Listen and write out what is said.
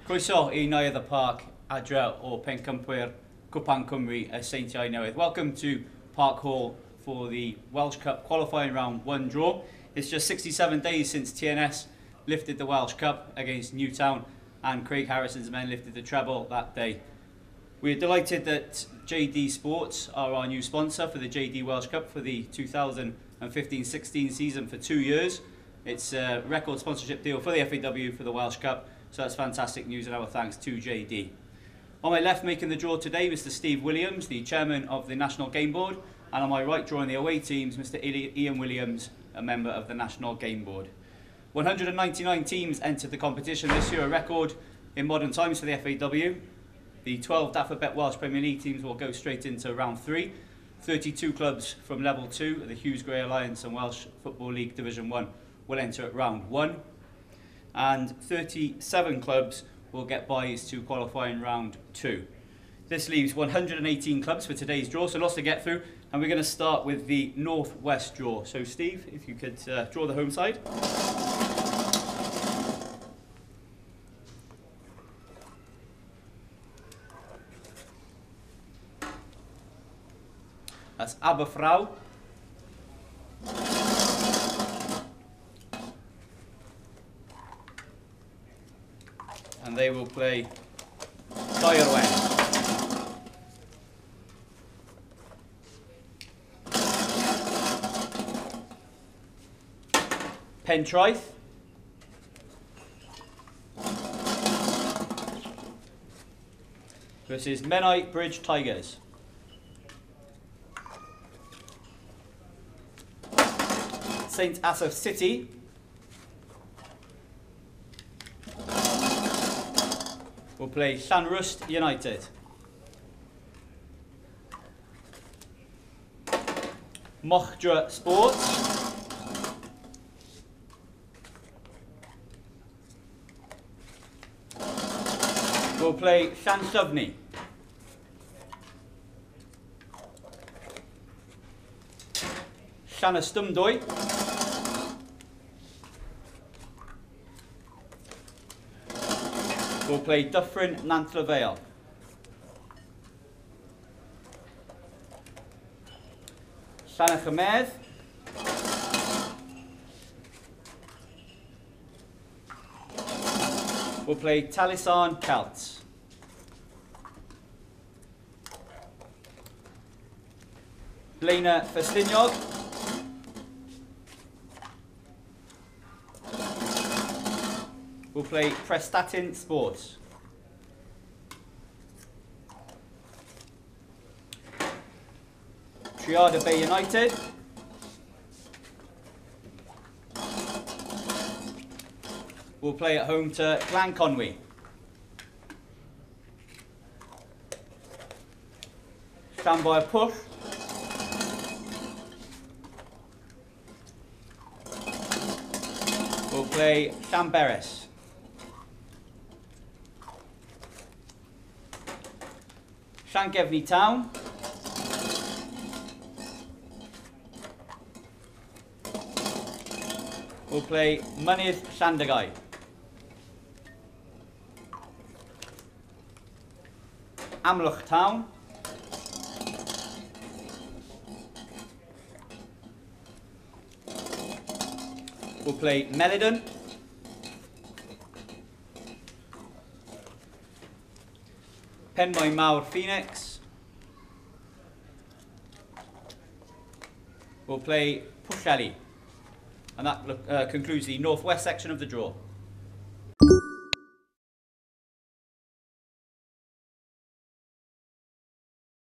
Croeso I Neuadd y Parc, adre o pencampwyr Cwpan Cymru y Seintiau Newydd. Welcome to Park Hall for the Welsh Cup qualifying round 1 draw. It's just 67 days since TNS lifted the Welsh Cup against Newtown and Craig Harrison's men lifted the treble that day. We're delighted that JD Sports are our new sponsor for the JD Welsh Cup for the 2015-16 season for 2 years. It's a record sponsorship deal for the FAW for the Welsh Cup, so that's fantastic news and our thanks to JD. On my left making the draw today, Mr. Steve Williams, the chairman of the National Game Board, and on my right drawing the away teams, Mr. Ian Williams, a member of the National Game Board. 199 teams entered the competition this year, a record in modern times for the FAW. The 12 Daffodbet Welsh Premier League teams will go straight into round 3. 32 clubs from level 2, the Hughes Grey Alliance and Welsh Football League Division 1 will enter at round 1. And 37 clubs will get buys to qualify in round 2. This leaves 118 clubs for today's draw, so lots to get through. And we're going to start with the northwest draw. So Steve, if you could draw the home side. That's Aberfraw. And they will play Gaerwen. Pentraeth. Versus Menai Bridge Tigers. St Asaph City will play Llanrwst United. Mochdra Sports will play Llanllyfni. Llanystumdwy will play Dyffryn Nant y Vale. Llanachymedd will play Talisan Celts. Blaena Festiniog will play Prestatyn Sports. Triada Bay United will play at home to Glan Conwy. Llanfair Pwll will play Llanberis. Llangefni Town will play Mynydd Llandygau. Amlwch Town will play Melydon. Penmaen Mawr Phoenix will play Pwllheli. And that concludes the northwest section of the draw.